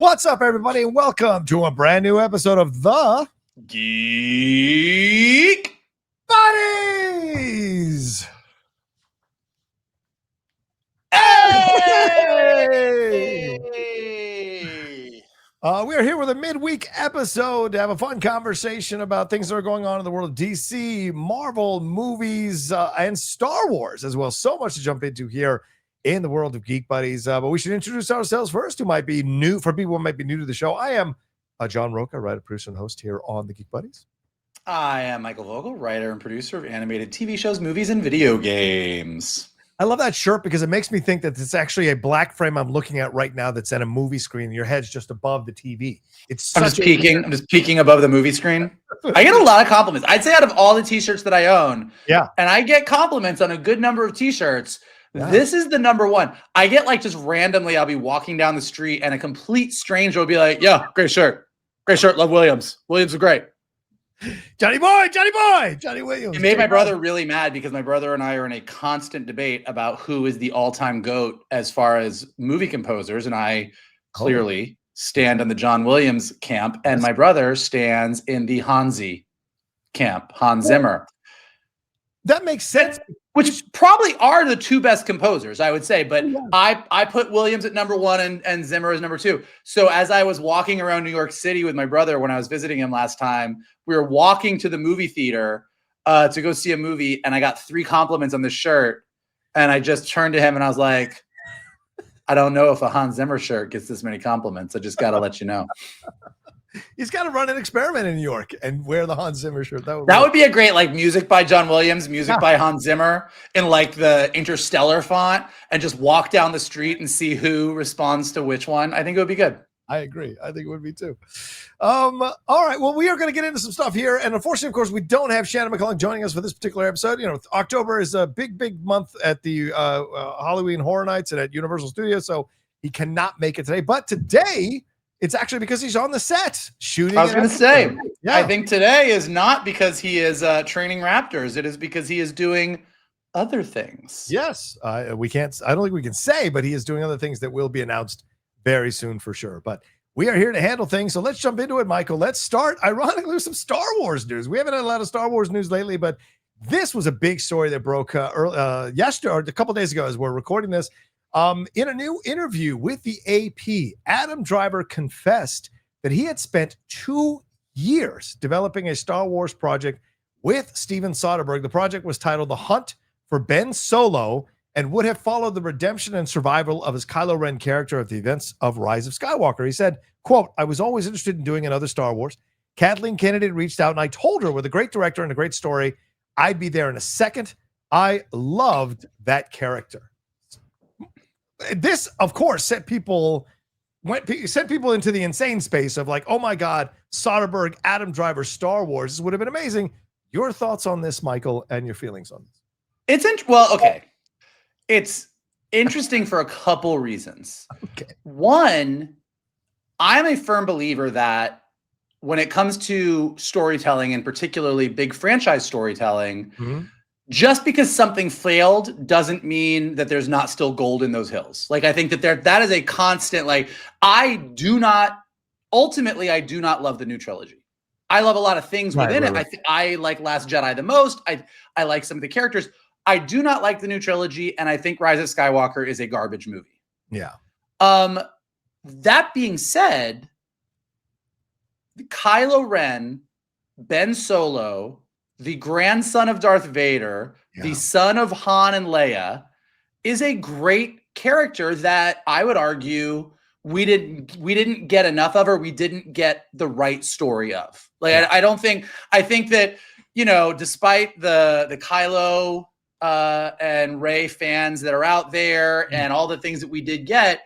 What's up, everybody, and welcome to a brand new episode of the Geek Buddies. Hey! We are here with a midweek episode to have a fun conversation about things that are going on in the world of DC, Marvel, movies, and Star Wars as well. So much to jump into here in the world of Geek Buddies. But we should introduce ourselves first, who might be new, for people who might be new to the show. I am John Rocha, writer, producer, and host here on the Geek Buddies. I am Michael Vogel, writer and producer of animated TV shows, movies, and video games. I love that shirt because it makes me think that it's actually a black frame I'm looking at right now that's at a movie screen. Your head's just above the TV. I'm just peeking above the movie screen. I get a lot of compliments. I'd say out of all the t-shirts that I own, and I get compliments on a good number of t-shirts. Yeah. This is the number one. I get like just randomly, I'll be walking down the street and a complete stranger will be like, "Yeah, great shirt. Love Williams. Williams are great. Johnny Williams." It made my brother really mad because my brother and I are in a constant debate about who is the all-time GOAT as far as movie composers. And I clearly stand on the John Williams camp, and my brother stands in the Hansi camp, Hans Zimmer. That makes sense. Which probably are the two best composers, I would say. But I put Williams at number one and Zimmer as number two. So as I was walking around New York City with my brother when I was visiting him last time, we were walking to the movie theater to go see a movie, and I got 3 compliments on the shirt. And I just turned to him and I was like, I don't know if a Hans Zimmer shirt gets this many compliments. I just got to let you know. He's got to run an experiment in New York and wear the Hans Zimmer shirt. That would be a great, like, music by John Williams, music by Hans Zimmer in like the Interstellar font, and just walk down the street and see who responds to which one. I think it would be good. I agree. I think it would be too. All right. Well, we are going to get into some stuff here. And unfortunately, of course, we don't have Shannon McCullough joining us for this particular episode. You know, October is a big month at the Halloween Horror Nights and at Universal Studios. So he cannot make it today. But today, it's actually because he's on the set shooting. I was going to say, I think today is not because he is training raptors. It is because he is doing other things. Yes. We can't, I don't think we can say, but he is doing other things that will be announced very soon for sure. But we are here to handle things. So let's jump into it, Michael. Let's start, ironically, with some Star Wars news. We haven't had a lot of Star Wars news lately, but this was a big story that broke yesterday, or a couple days ago as we're recording this. In a new interview with the AP, Adam Driver confessed that he had spent 2 years developing a Star Wars project with Steven Soderbergh. The project was titled The Hunt for Ben Solo and would have followed the redemption and survival of his Kylo Ren character at the events of Rise of Skywalker. He said, quote, "I was always interested in doing another Star Wars. Kathleen Kennedy reached out and I told her with a great director and a great story, I'd be there in a second. I loved that character." This, of course, sent people into the insane space of like, oh my God, Soderbergh, Adam Driver, Star Wars. This would have been amazing. Your thoughts on this, Michael, and your feelings on this? It's interesting for a couple reasons. Okay. One, I'm a firm believer that when it comes to storytelling, and particularly big franchise storytelling, just because something failed doesn't mean that there's not still gold in those hills. Like, I think that that is a constant, like, I do not love the new trilogy. I love a lot of things within it. Right. I like Last Jedi the most. I like some of the characters. I do not like the new trilogy, and I think Rise of Skywalker is a garbage movie. Yeah. That being said, Kylo Ren, Ben Solo, the grandson of Darth Vader, the son of Han and Leia, is a great character that I would argue we didn't get enough of, or we didn't get the right story of. Like, I think that, you know, despite the Kylo and Rey fans that are out there and all the things that we did get,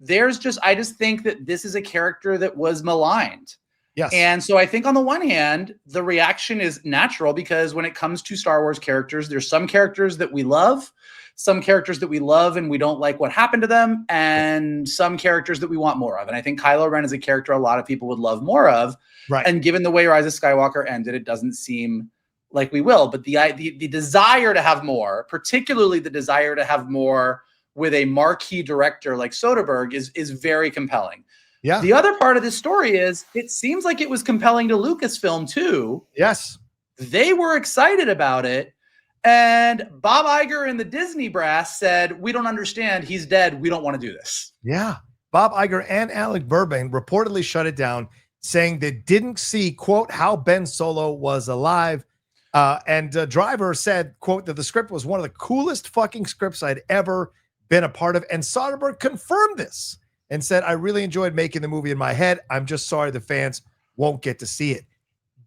I just think that this is a character that was maligned. Yes. And so I think on the one hand, the reaction is natural because when it comes to Star Wars characters, there's some characters that we love, and we don't like what happened to them, and some characters that we want more of. And I think Kylo Ren is a character a lot of people would love more of. Right. And given the way Rise of Skywalker ended, it doesn't seem like we will. But the desire to have more, particularly the desire to have more with a marquee director like Soderbergh, is very compelling. Yeah. The other part of this story is it seems like it was compelling to Lucasfilm too. Yes. They were excited about it. And Bob Iger and the Disney brass said, we don't understand. He's dead. We don't want to do this. Yeah. Bob Iger and Alec Burbank reportedly shut it down, saying they didn't see, quote, how Ben Solo was alive. And Driver said, quote, that the script was one of the coolest fucking scripts I'd ever been a part of. And Soderbergh confirmed this and said, I really enjoyed making the movie in my head. I'm just sorry the fans won't get to see it.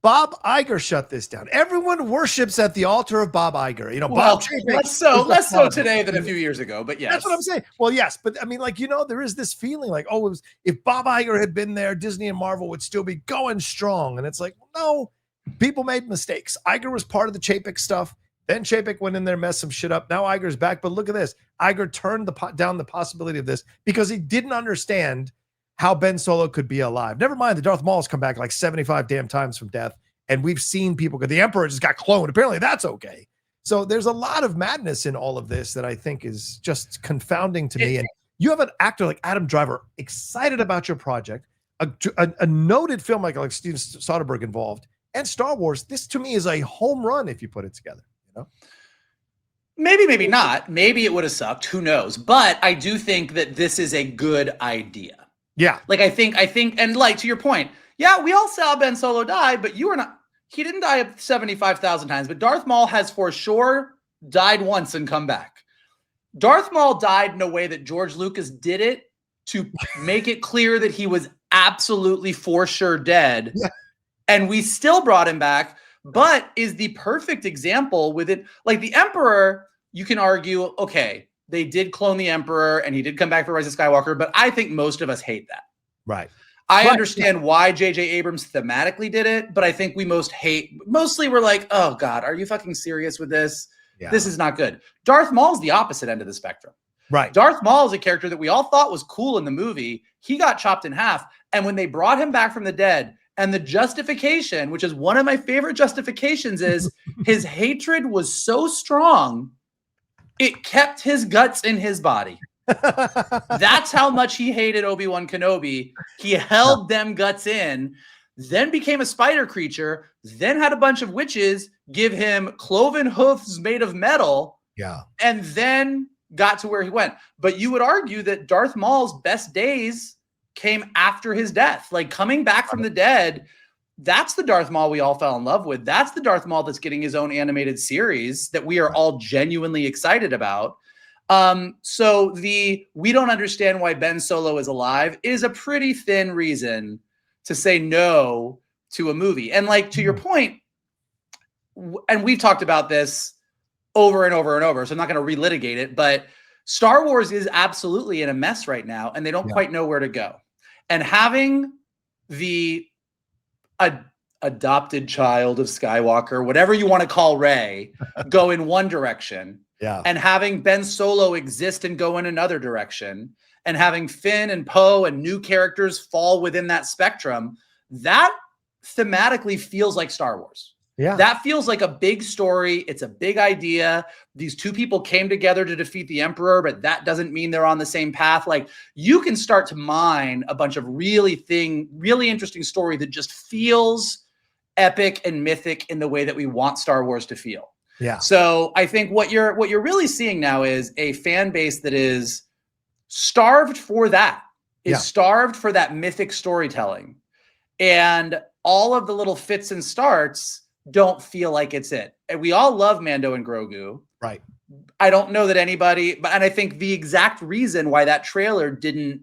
Bob Iger shut this down. Everyone worships at the altar of Bob Iger. You know, well, Bob less so today than a few years ago, but yes. That's what I'm saying. Well, yes, but I mean, like, you know, there is this feeling like, oh, it was, if Bob Iger had been there, Disney and Marvel would still be going strong. And it's like, no, people made mistakes. Iger was part of the Chapek stuff. Then Chapek went in there, messed some shit up. Now Iger's back. But look at this. Iger turned down the possibility of this because he didn't understand how Ben Solo could be alive. Never mind the Darth Maul's come back like 75 damn times from death. And we've seen people go, the Emperor just got cloned. Apparently that's okay. So there's a lot of madness in all of this that I think is just confounding to me. And you have an actor like Adam Driver excited about your project, a noted filmmaker like Steven Soderbergh involved, and Star Wars. This to me is a home run if you put it together. You know, maybe not. Maybe it would have sucked. Who knows? But I do think that this is a good idea. Yeah. Like I think, and like to your point, yeah, we all saw Ben Solo die, but you were not. He didn't die 75,000 times, but Darth Maul has for sure died once and come back. Darth Maul died in a way that George Lucas did it to make it clear that he was absolutely for sure dead. Yeah. And we still brought him back, but is the perfect example with it. Like the Emperor, you can argue, okay, they did clone the Emperor and he did come back for Rise of Skywalker, but I think most of us hate that. Right. I understand why J.J. Abrams thematically did it, but I think we mostly we're like, oh God, are you fucking serious with this? Yeah. This is not good. Darth Maul's the opposite end of the spectrum. Right. Darth Maul is a character that we all thought was cool in the movie. He got chopped in half. And when they brought him back from the dead, and the justification, which is one of my favorite justifications, is his hatred was so strong, it kept his guts in his body. That's how much he hated Obi-Wan Kenobi. He held them guts in, then became a spider creature, then had a bunch of witches give him cloven hoofs made of metal. Yeah. And then got to where he went. But you would argue that Darth Maul's best days came after his death. Like coming back from the dead, that's the Darth Maul we all fell in love with. That's the Darth Maul that's getting his own animated series that we are all genuinely excited about. So we don't understand why Ben Solo is alive is a pretty thin reason to say no to a movie. And like, to your point, and we've talked about this over and over and over, so I'm not going to relitigate it, but Star Wars is absolutely in a mess right now, and they don't quite know where to go. And having the adopted child of Skywalker, whatever you want to call Rey, go in one direction, and having Ben Solo exist and go in another direction, and having Finn and Poe and new characters fall within that spectrum, that thematically feels like Star Wars. Yeah. That feels like a big story. It's a big idea. These two people came together to defeat the Emperor, but that doesn't mean they're on the same path. Like, you can start to mine a bunch of really interesting story that just feels epic and mythic in the way that we want Star Wars to feel. Yeah. So I think what you're really seeing now is a fan base that is starved for that, starved for that mythic storytelling. And all of the little fits and starts don't feel like it's it. And we all love Mando and Grogu. Right. I don't know that anybody, and I think the exact reason why that trailer didn't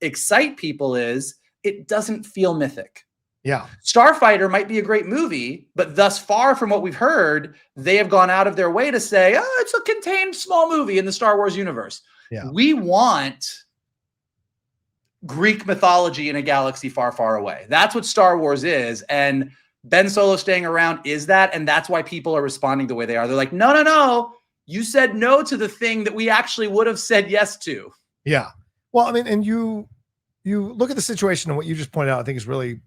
excite people is it doesn't feel mythic. Yeah. Starfighter might be a great movie, but thus far from what we've heard, they have gone out of their way to say, oh, it's a contained small movie in the Star Wars universe. Yeah. We want Greek mythology in a galaxy far, far away. That's what Star Wars is. And Ben Solo staying around is that. And that's why people are responding the way they are. They're like, no. You said no to the thing that we actually would have said yes to. Yeah. Well, I mean, and you look at the situation and what you just pointed out, I think is really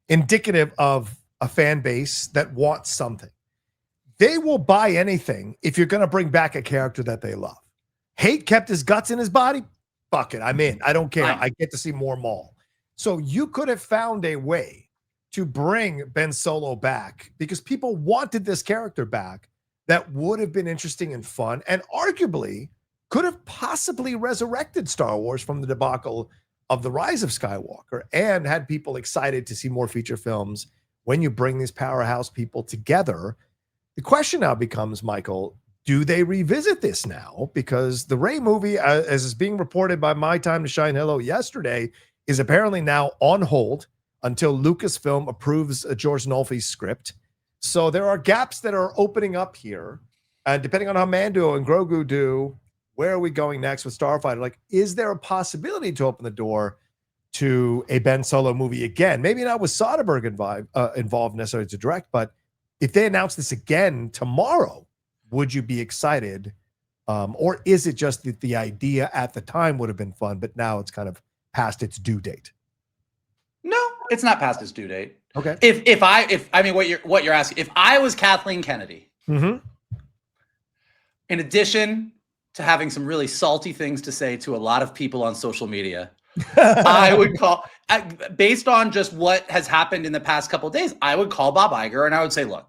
indicative of a fan base that wants something. They will buy anything if you're going to bring back a character that they love. Hate kept his guts in his body. fuck it, I'm in. I don't care. Fine. I get to see more Maul. So you could have found a way to bring Ben Solo back because people wanted this character back that would have been interesting and fun and arguably could have possibly resurrected Star Wars from the debacle of The Rise of Skywalker and had people excited to see more feature films when you bring these powerhouse people together. The question now becomes, Michael, do they revisit this now? Because the Rey movie, as is being reported by My Time to Shine Hello yesterday, is apparently now on hold until Lucasfilm approves George Nolfi's script. So there are gaps that are opening up here. And depending on how Mando and Grogu do, where are we going next with Starfighter? Like, is there a possibility to open the door to a Ben Solo movie again? Maybe not with Soderbergh involved necessarily to direct, but if they announce this again tomorrow, would you be excited? Or is it just that the idea at the time would have been fun, but now it's kind of past its due date? No, it's not past its due date. Okay. If I mean what you're asking, if I was Kathleen Kennedy, in addition to having some really salty things to say to a lot of people on social media, I would call, based on just what has happened in the past couple of days, I would call Bob Iger and I would say, look,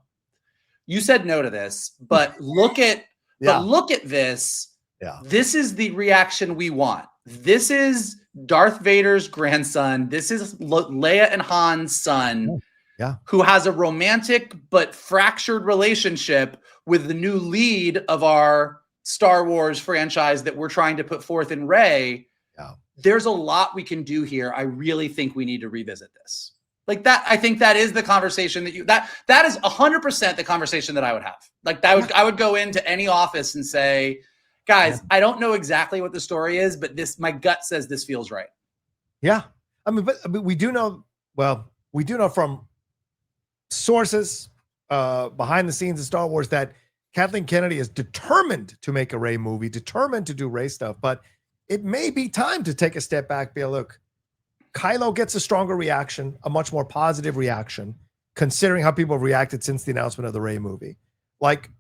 you said no to this, but look at this. Yeah. This is the reaction we want. This is Darth Vader's grandson. This is Leia and Han's son, who has a romantic but fractured relationship with the new lead of our Star Wars franchise that we're trying to put forth in Rey. Yeah. There's a lot we can do here. I really think we need to revisit this. Like that, I think that is the conversation that is 100% the conversation that I would have. Like that I would go into any office and say, guys, I don't know exactly what the story is, but my gut says this feels right. Yeah. I mean, but we do know from sources behind the scenes of Star Wars that Kathleen Kennedy is determined to make a Rey movie, determined to do Rey stuff, but it may be time to take a step back, be like, look, Kylo gets a stronger reaction, a much more positive reaction, considering how people have reacted since the announcement of the Rey movie. Like,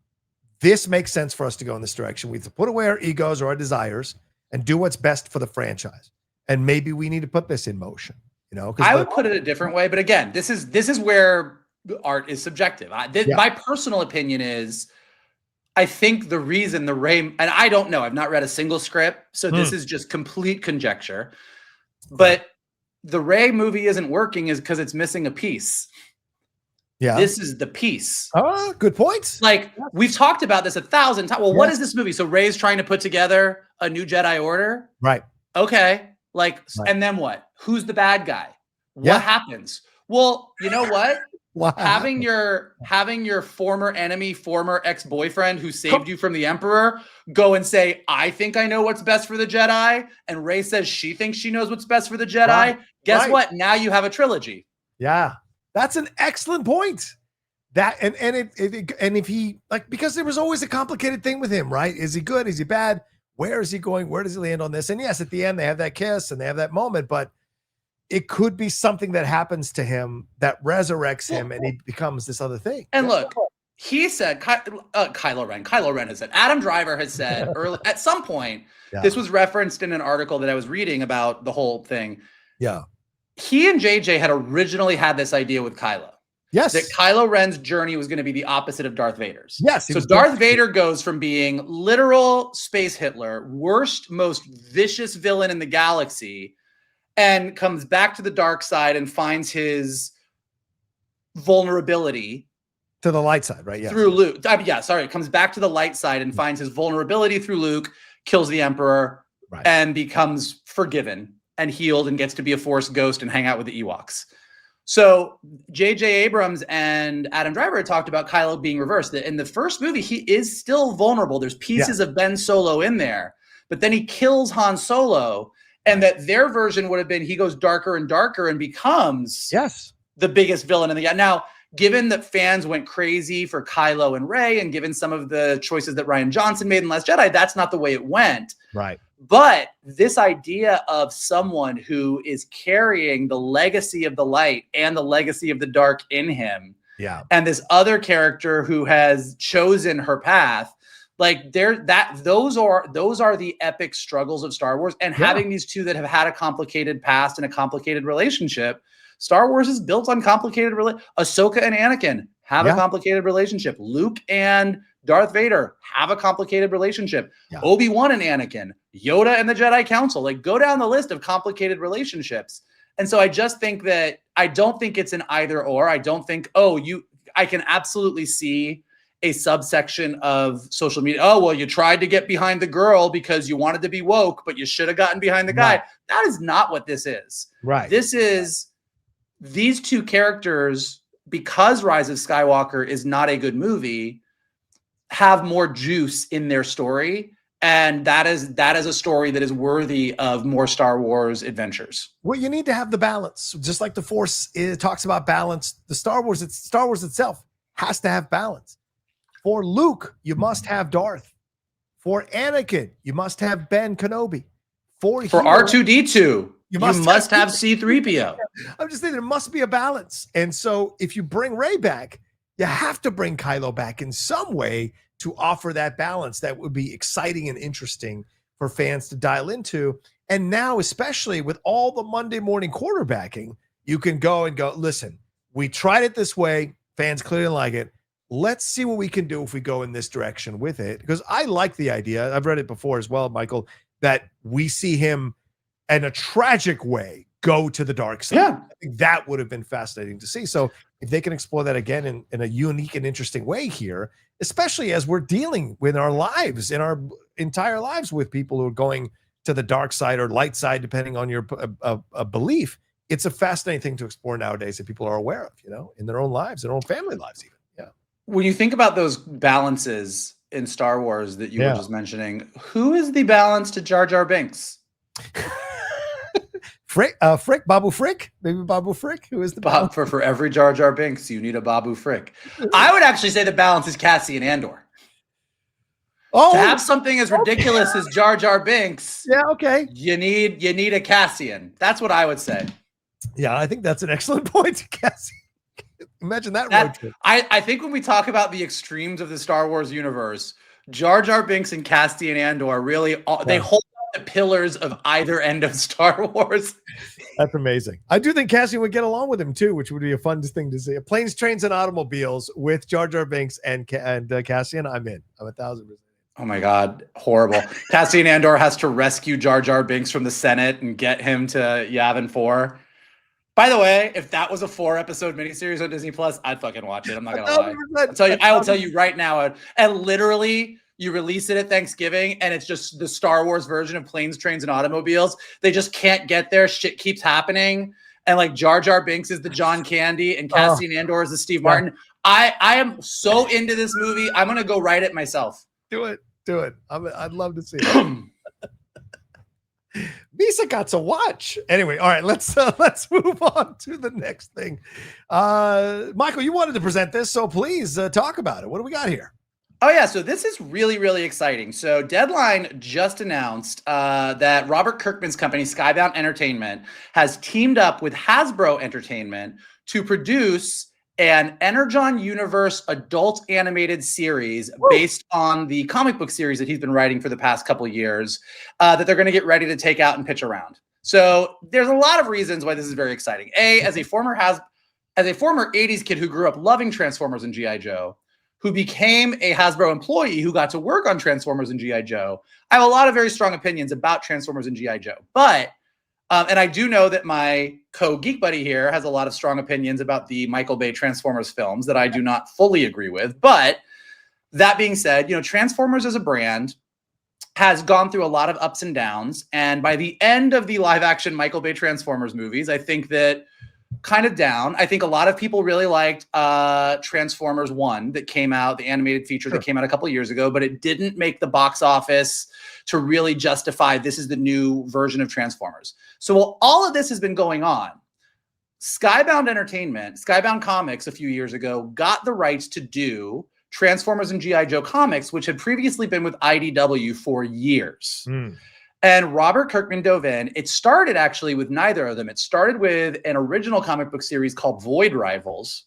this makes sense for us to go in this direction. We have to put away our egos or our desires and do what's best for the franchise. And maybe we need to put this in motion. You know, I would put it a different way, but again, this is where art is subjective. My personal opinion is, I think the reason the Rey, and I don't know, I've not read a single script, so this is just complete conjecture. But the Rey movie isn't working is because it's missing a piece. Yeah. This is the piece. Oh, good point. Like, we've talked about this 1,000 times. Well, what is this movie? So Rey's trying to put together a new Jedi Order? Right. Okay. Like, and then what? Who's the bad guy? What happens? Well, you know what? Having your former enemy, former ex-boyfriend who saved you from the Emperor go and say, I think I know what's best for the Jedi, and Rey says she thinks she knows what's best for the Jedi. Guess what? Now you have a trilogy. Yeah. That's an excellent point. That and if he, like, because there was always a complicated thing with him, right? Is he good? Is he bad? Where is he going? Where does he land on this? And yes, at the end they have that kiss and they have that moment, but it could be something that happens to him that resurrects him and he becomes this other thing. And look, he said, Kylo Ren has said, Adam Driver has said early at some point, this was referenced in an article that I was reading about the whole thing. Yeah. He and JJ had originally had this idea with Kylo. Yes. That Kylo Ren's journey was going to be the opposite of Darth Vader's. Yes. So Darth Vader goes from being literal space Hitler, worst, most vicious villain in the galaxy, and comes back to the dark side and finds his vulnerability to the light side, right? Yeah. Through Luke. Comes back to the light side and finds his vulnerability through Luke, kills the Emperor, and becomes forgiven and healed and gets to be a Force ghost and hang out with the Ewoks. So J.J. Abrams and Adam Driver had talked about Kylo being reversed. In the first movie, he is still vulnerable. There's pieces of Ben Solo in there, but then he kills Han Solo. And that their version would have been he goes darker and darker and becomes the biggest villain in the Now, given that fans went crazy for Kylo and Rey, and given some of the choices that Rian Johnson made in Last Jedi, that's not the way it went. Right. But this idea of someone who is carrying the legacy of the light and the legacy of the dark in him, and this other character who has chosen her path, Like those are the epic struggles of Star Wars, and having these two that have had a complicated past and a complicated relationship. Star Wars is built on complicated Ahsoka and Anakin have a complicated relationship. Luke and Darth Vader have a complicated relationship. Obi-Wan and Anakin, Yoda and the Jedi Council, like go down the list of complicated relationships. And so I just think that I don't think it's an either or. I don't think, I can absolutely see a subsection of social media. Oh, well, you tried to get behind the girl because you wanted to be woke, but you should have gotten behind the guy. Right. That is not what this is. Right. This is these two characters, because Rise of Skywalker is not a good movie, have more juice in their story. And that is a story that is worthy of more Star Wars adventures. Well, you need to have the balance. Just like the Force talks about balance, Star Wars itself has to have balance. For Luke, you must have Darth. For Anakin, you must have Ben Kenobi. For R2-D2, you must have C-3PO. I'm just saying there must be a balance. And so if you bring Rey back, you have to bring Kylo back in some way to offer that balance that would be exciting and interesting for fans to dial into. And now, especially with all the Monday morning quarterbacking, you can go, listen, we tried it this way. Fans clearly like it. Let's see what we can do if we go in this direction with it. Because I like the idea. I've read it before as well, Michael, that we see him in a tragic way go to the dark side. Yeah. I think that would have been fascinating to see. So if they can explore that again in a unique and interesting way here, especially as we're dealing with our lives, in our entire lives, with people who are going to the dark side or light side, depending on your belief, it's a fascinating thing to explore nowadays that people are aware of, in their own lives, their own family lives even. Yeah. When you think about those balances in Star Wars that you were just mentioning, who is the balance to Jar Jar Binks? Babu Frick, maybe Babu Frick. Who is the Bob? For every Jar Jar Binks, you need a Babu Frick. I would actually say the balance is Cassian Andor. To have something as ridiculous as Jar Jar Binks, you need a Cassian. That's what I would say. Yeah, I think that's an excellent point, Cassian. Imagine that road trip. I think when we talk about the extremes of the Star Wars universe, Jar Jar Binks and Cassian Andor really they hold the pillars of either end of Star Wars. That's amazing. I do think Cassian would get along with him too, which would be a fun thing to see. Planes, Trains, and Automobiles with Jar Jar Binks and Cassian. I'm in. I'm 1,000%. Oh my God, horrible. Cassian Andor has to rescue Jar Jar Binks from the Senate and get him to Yavin 4. By the way, if that was a 4-episode miniseries on Disney Plus, I'd fucking watch it. I'm not gonna lie. I will tell you right now. And literally, you release it at Thanksgiving, and it's just the Star Wars version of Planes, Trains, and Automobiles. They just can't get there. Shit keeps happening, and like Jar Jar Binks is the John Candy, and Cassian Andor is the Steve Martin. I am so into this movie. I'm gonna go write it myself. Do it. I'd love to see it. Misa got to watch. Anyway, all right, let's move on to the next thing. Michael, you wanted to present this, so please talk about it. What do we got here? Oh, yeah. So this is really, really exciting. So Deadline just announced that Robert Kirkman's company, Skybound Entertainment, has teamed up with Hasbro Entertainment to produce an Energon Universe adult animated series based on the comic book series that he's been writing for the past couple of years that they're going to get ready to take out and pitch around. So there's a lot of reasons why this is very exciting. As a former 80s kid who grew up loving Transformers and G.I. Joe, who became a Hasbro employee who got to work on Transformers and G.I. Joe, I have a lot of very strong opinions about Transformers and G.I. Joe. But and I do know that my co-geek buddy here has a lot of strong opinions about the Michael Bay Transformers films that I do not fully agree with. But that being said, Transformers as a brand has gone through a lot of ups and downs. And by the end of the live action Michael Bay Transformers movies, I think that kind of down. I think a lot of people really liked Transformers 1 that came out, the animated feature that came out a couple of years ago, but it didn't make the box office to really justify this is the new version of Transformers. So while all of this has been going on, Skybound Comics a few years ago got the rights to do Transformers and G.I. Joe comics, which had previously been with IDW for years. And Robert Kirkman dove in. It started actually with neither of them. It started with an original comic book series called Void Rivals,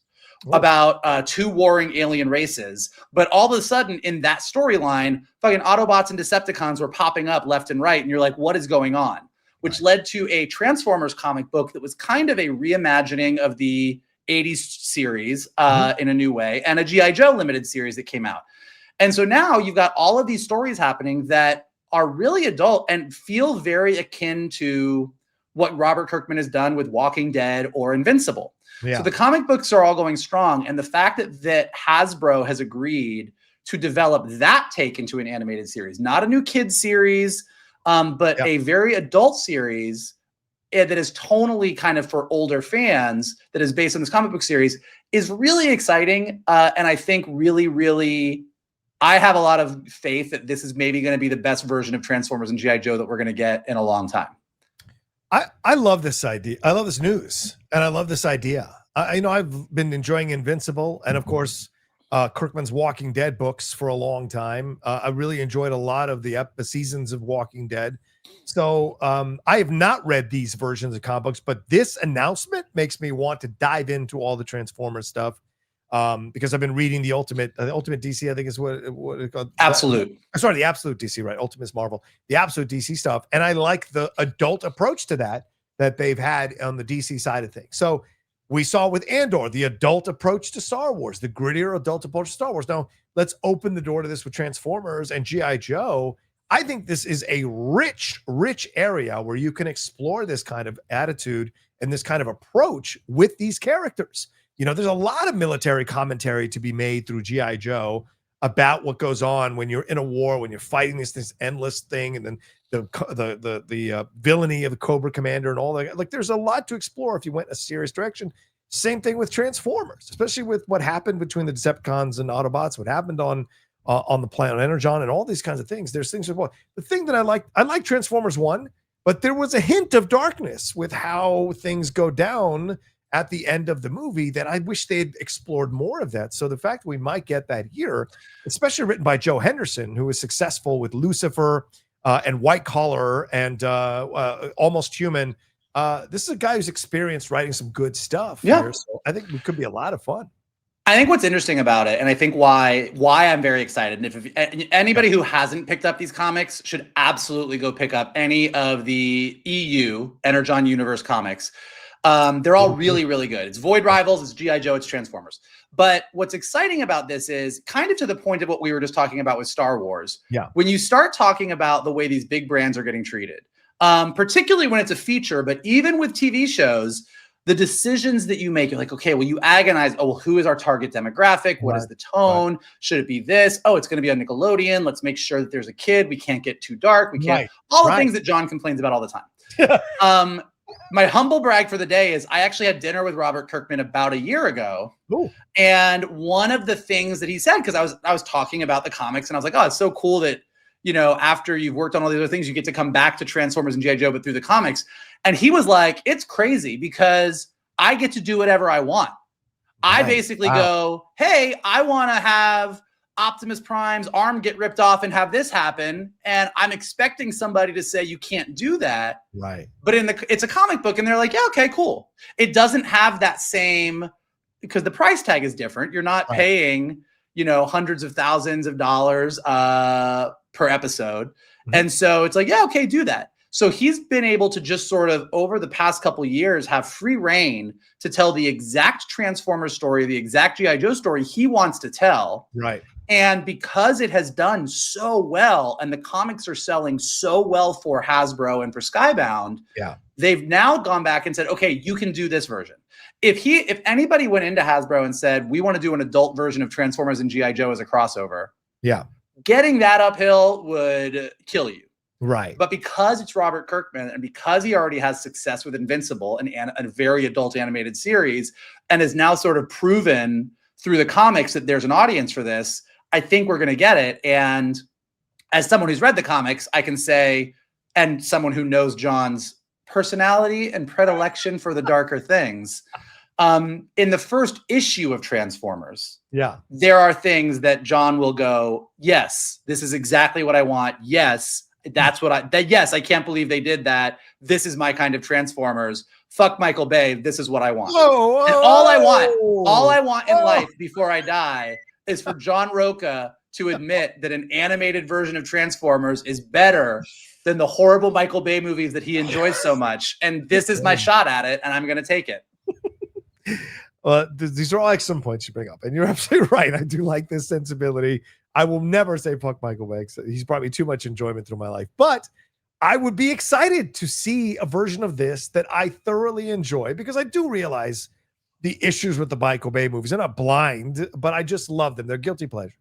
about two warring alien races. But all of a sudden in that storyline, fucking Autobots and Decepticons were popping up left and right. And you're like, what is going on? Which led to a Transformers comic book that was kind of a reimagining of the 80s series in a new way, and a G.I. Joe limited series that came out. And so now you've got all of these stories happening that are really adult and feel very akin to what Robert Kirkman has done with Walking Dead or Invincible. Yeah. So the comic books are all going strong. And the fact that Hasbro has agreed to develop that take into an animated series, not a new kids series, but a very adult series that is tonally kind of for older fans, that is based on this comic book series, is really exciting. And I think really, really, I have a lot of faith that this is maybe going to be the best version of Transformers and G.I. Joe that we're going to get in a long time. I love this idea. I love this news, and I love this idea. I've been enjoying Invincible, and of course, Kirkman's Walking Dead books for a long time. I really enjoyed a lot of the seasons of Walking Dead. So I have not read these versions of comic books, but this announcement makes me want to dive into all the Transformers stuff. Because I've been reading the Ultimate DC, I think is what it's called. Absolute. Sorry, the Absolute DC, right? Ultimate's Marvel, the Absolute DC stuff. And I like the adult approach to that they've had on the DC side of things. So we saw with Andor, the adult approach to Star Wars, the grittier adult approach to Star Wars. Now let's open the door to this with Transformers and G.I. Joe. I think this is a rich, rich area where you can explore this kind of attitude and this kind of approach with these characters. There's a lot of military commentary to be made through G.I. Joe about what goes on when you're in a war, when you're fighting this endless thing, and then the villainy of the Cobra Commander and all that. Like, there's a lot to explore if you went a serious direction. Same thing with Transformers, especially with what happened between the Decepticons and Autobots, what happened on the planet Energon, and all these kinds of things. There's things with the thing that I like Transformers 1, but there was a hint of darkness with how things go down at the end of the movie that I wish they'd explored more of that. So the fact that we might get that here, especially written by Joe Henderson, who was successful with Lucifer and White Collar and Almost Human. This is a guy who's experienced writing some good stuff here. So I think it could be a lot of fun. I think what's interesting about it, and I think why I'm very excited, and if anybody who hasn't picked up these comics should absolutely go pick up any of the EU Energon Universe comics. They're all really, really good. It's Void Rivals, it's G.I. Joe, it's Transformers. But what's exciting about this is kind of to the point of what we were just talking about with Star Wars. Yeah. When you start talking about the way these big brands are getting treated, particularly when it's a feature, but even with TV shows, the decisions that you make, you're like, okay, well, you agonize, well, who is our target demographic? What is the tone? Should it be this? Oh, it's going to be on Nickelodeon. Let's make sure that there's a kid. We can't get too dark. We can't, all the things that John complains about all the time. My humble brag for the day is I actually had dinner with Robert Kirkman about a year ago. Ooh. And one of the things that he said, because I was talking about the comics, and I was like, oh, it's so cool that, after you've worked on all these other things, you get to come back to Transformers and G.I. Joe, but through the comics. And he was like, it's crazy because I get to do whatever I want. I basically go, hey, I want to have Optimus Prime's arm get ripped off and have this happen, and I'm expecting somebody to say you can't do that. Right. But it's a comic book, and they're like, yeah, okay, cool. It doesn't have that same, because the price tag is different. You're not paying, hundreds of thousands of dollars per episode. Mm-hmm. And so it's like, yeah, okay, do that. So he's been able to just sort of over the past couple of years have free reign to tell the exact Transformers story, the exact G.I. Joe story he wants to tell. Right. And because it has done so well and the comics are selling so well for Hasbro and for Skybound, they've now gone back and said, okay, you can do this version. If anybody went into Hasbro and said, we want to do an adult version of Transformers and G.I. Joe as a crossover, getting that uphill would kill you. Right. But because it's Robert Kirkman and because he already has success with Invincible and a very adult animated series and has now sort of proven through the comics that there's an audience for this, I think we're going to get it. And as someone who's read the comics, I can say, and someone who knows John's personality and predilection for the darker things, in the first issue of Transformers, there are things that John will go, yes, this is exactly what I want. Yes, That's what yes, I can't believe they did that. This is my kind of Transformers. Fuck Michael Bay. This is what I want. Whoa, And all I want in life before I die is for John Rocha to admit that an animated version of Transformers is better than the horrible Michael Bay movies that he enjoys so much. And this is my shot at it, and I'm going to take it. These are all excellent points you bring up, and you're absolutely right. I do like this sensibility. I will never say fuck Michael Bay. He's brought me too much enjoyment through my life, but I would be excited to see a version of this that I thoroughly enjoy, because I do realize the issues with the Michael Bay movies. I'm not blind, but I just love them. They're guilty pleasures.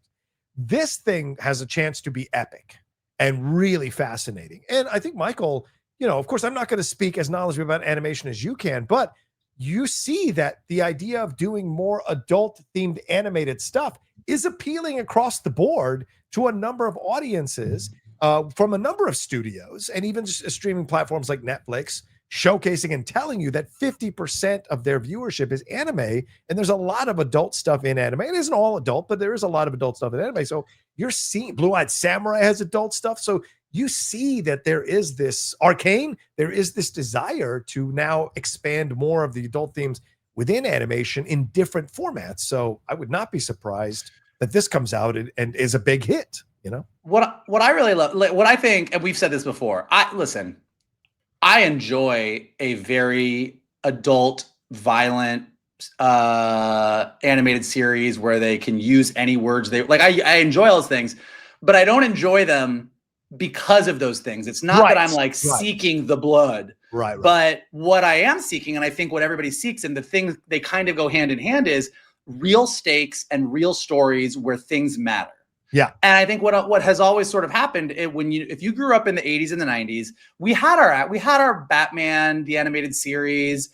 This thing has a chance to be epic and really fascinating. And I think Michael, of course, I'm not going to speak as knowledgeable about animation as you can, but you see that the idea of doing more adult themed animated stuff is appealing across the board to a number of audiences from a number of studios, and even just streaming platforms like Netflix, showcasing and telling you that 50% of their viewership is anime. And there's a lot of adult stuff in anime. It isn't all adult, but there is a lot of adult stuff in anime. So you're seeing Blue-Eyed Samurai has adult stuff. So you see that there is this Arcane, there is this desire to now expand more of the adult themes within animation in different formats. So I would not be surprised that this comes out and is a big hit. What I really love, what I think, and we've said this before, I enjoy a very adult, violent animated series where they can use any words they like. I enjoy those things, but I don't enjoy them because of those things. It's not that I'm like seeking the blood, right? But what I am seeking, and I think what everybody seeks, and the thing they kind of go hand in hand, is real stakes and real stories where things matter. Yeah. And I think what has always sort of happened if you grew up in the 80s and the 90s, we had our Batman, the animated series,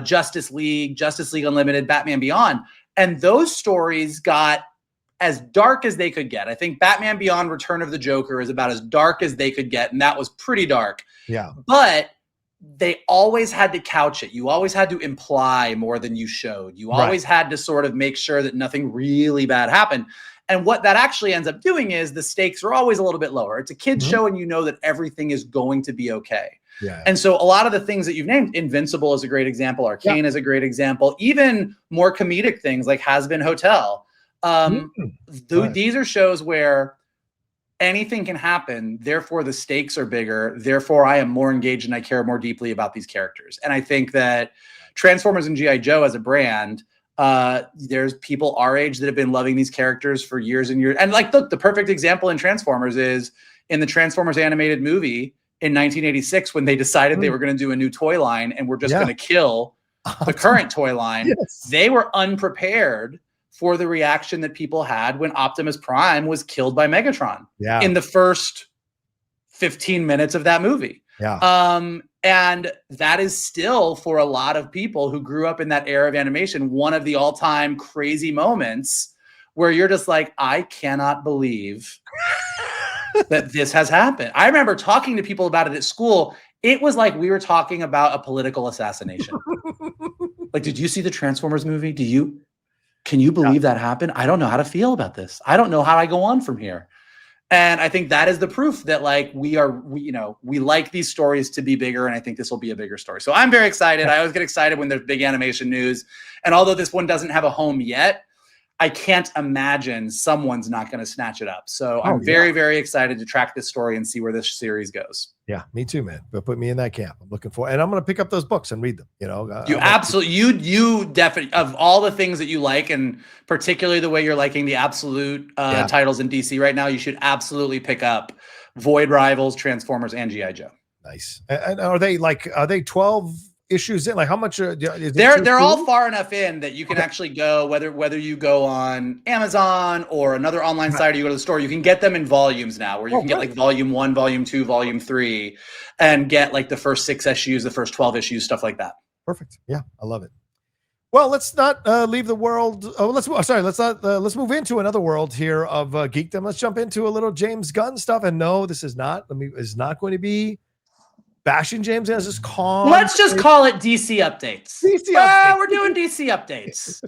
Justice League Unlimited, Batman Beyond. And those stories got as dark as they could get. I think Batman Beyond Return of the Joker is about as dark as they could get. And that was pretty dark. Yeah. But they always had to couch it. You always had to imply more than you showed. You always had to sort of make sure that nothing really bad happened. And what that actually ends up doing is the stakes are always a little bit lower. It's a kid's show, and you know that everything is going to be okay. Yeah. And so a lot of the things that you've named, Invincible is a great example, Arcane is a great example, even more comedic things like Has Been Hotel. These are shows where anything can happen, therefore the stakes are bigger, therefore I am more engaged and I care more deeply about these characters. And I think that Transformers and G.I. Joe as a brand, there's people our age that have been loving these characters for years and years. And like, look, the perfect example in Transformers is in the Transformers animated movie in 1986, when they decided they were going to do a new toy line and we're just going to kill the current toy line. They were unprepared for the reaction that people had when Optimus Prime was killed by Megatron in the first 15 minutes of that movie. And that is still, for a lot of people who grew up in that era of animation, one of the all-time crazy moments where you're just like, I cannot believe that this has happened. I remember talking to people about it at school. It was like we were talking about a political assassination. Like, did you see the Transformers movie? Can you believe that happened? I don't know how to feel about this. I don't know how I go on from here. And I think that is the proof that like we like these stories to be bigger. And I think this will be a bigger story. So I'm very excited. I always get excited when there's big animation news. And although this one doesn't have a home yet, I can't imagine someone's not going to snatch it up. So I'm very, very excited to track this story and see where this series goes. Yeah, me too, man. But put me in that camp. I'm looking for, and I'm going to pick up those books and read them. You definitely, of all the things that you like, and particularly the way you're liking the absolute titles in DC right now, you should absolutely pick up Void Rivals, Transformers, and G.I. Joe. Nice. And are they 12 issues in? Like, how much they're all far enough in that you can actually go, whether you go on Amazon or another online site, or you go to the store, you can get them in volumes now, where you can get like volume 1, volume 2, volume 3, and get like the first 6 issues, the first 12 issues, stuff like that. Perfect. Yeah, I love it. Well, let's not leave the world. Let's move into another world here of geekdom. Let's jump into a little James Gunn stuff. And no, this is not going to be bashing James as his calm. Let's just call it DC updates. We're doing DC updates.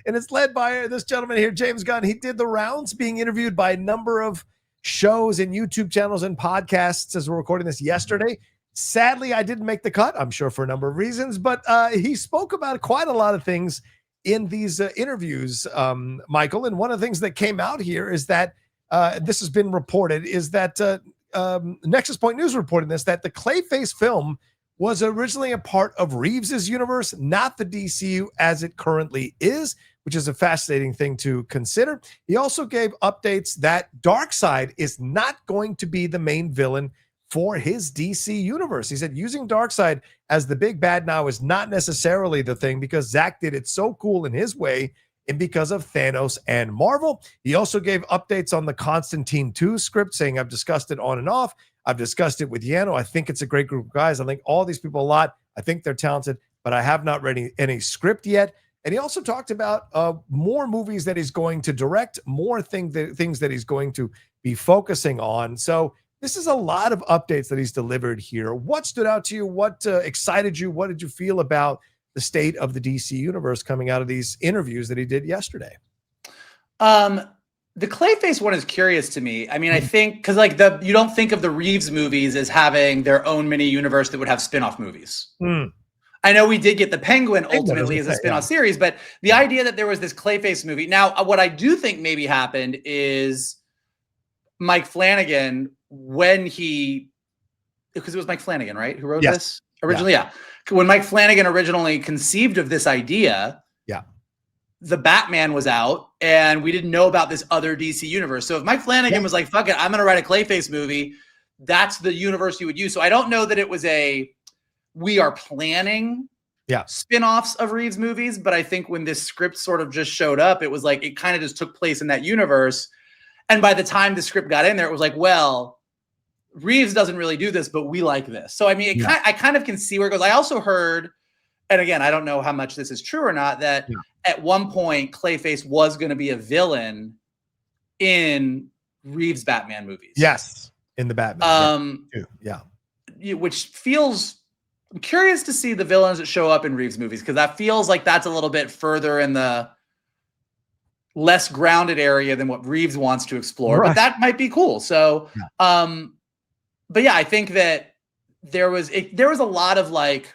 And it's led by this gentleman here, James Gunn. He did the rounds being interviewed by a number of shows and YouTube channels and podcasts as we're recording this yesterday. Sadly, I didn't make the cut, I'm sure for a number of reasons, but he spoke about quite a lot of things in these interviews, Michael. And one of the things that came out here is that this has been reported, is that Nexus Point News reported this, that the Clayface film was originally a part of Reeves's universe, not the DCU as it currently is, which is a fascinating thing to consider. He also gave updates that Darkseid is not going to be the main villain for his DC universe. He said using Darkseid as the big bad now is not necessarily the thing, because Zack did it so cool in his way and because of Thanos and Marvel. He also gave updates on the Constantine 2 script, saying, I've discussed it on and off. I've discussed it with Yano. I think it's a great group of guys. I like all these people a lot. I think they're talented, but I have not read any script yet. And he also talked about more movies that he's going to direct, more things that he's going to be focusing on. So this is a lot of updates that he's delivered here. What stood out to you? What excited you? What did you feel about the state of the DC universe coming out of these interviews that he did yesterday? The Clayface one is curious to me. I mean, I think because like you don't think of the Reeves movies as having their own mini universe that would have spin-off movies. I know we did get the Penguin ultimately as a spin-off series, but the idea that there was this Clayface movie. Now, what I do think maybe happened is Mike Flanagan, because it was Mike Flanagan, right, who wrote this originally? Yeah. When Mike Flanagan originally conceived of this idea, the Batman was out and we didn't know about this other DC universe. So if Mike Flanagan was like, fuck it, I'm going to write a Clayface movie, that's the universe you would use. So I don't know that it was we are planning spin-offs of Reeves movies, but I think when this script sort of just showed up, it was like, it kind of just took place in that universe. And by the time the script got in there, it was like, well, Reeves doesn't really do this, but we like this. So, I mean, I kind of can see where it goes. I also heard, and again, I don't know how much this is true or not, that at one point Clayface was going to be a villain in Reeves Batman movies. Yes, in the Batman. Which feels, I'm curious to see the villains that show up in Reeves movies, because that feels like that's a little bit further in the less grounded area than what Reeves wants to explore, but that might be cool. So, but yeah, I think that there was a lot of, like,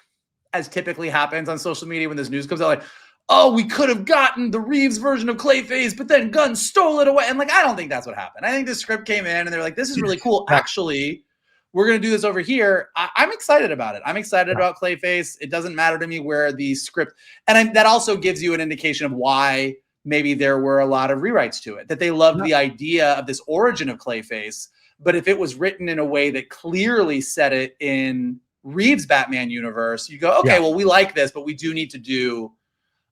as typically happens on social media when this news comes out, like, oh, we could have gotten the Reeves version of Clayface, but then Gunn stole it away. And like, I don't think that's what happened. I think the script came in and they're like, this is really cool. Actually, we're going to do this over here. I'm excited about it. I'm excited about Clayface. It doesn't matter to me where the script, and that also gives you an indication of why maybe there were a lot of rewrites to it, that they loved the idea of this origin of Clayface. But if it was written in a way that clearly set it in Reeves Batman universe, you go, okay, well, we like this, but we do need to do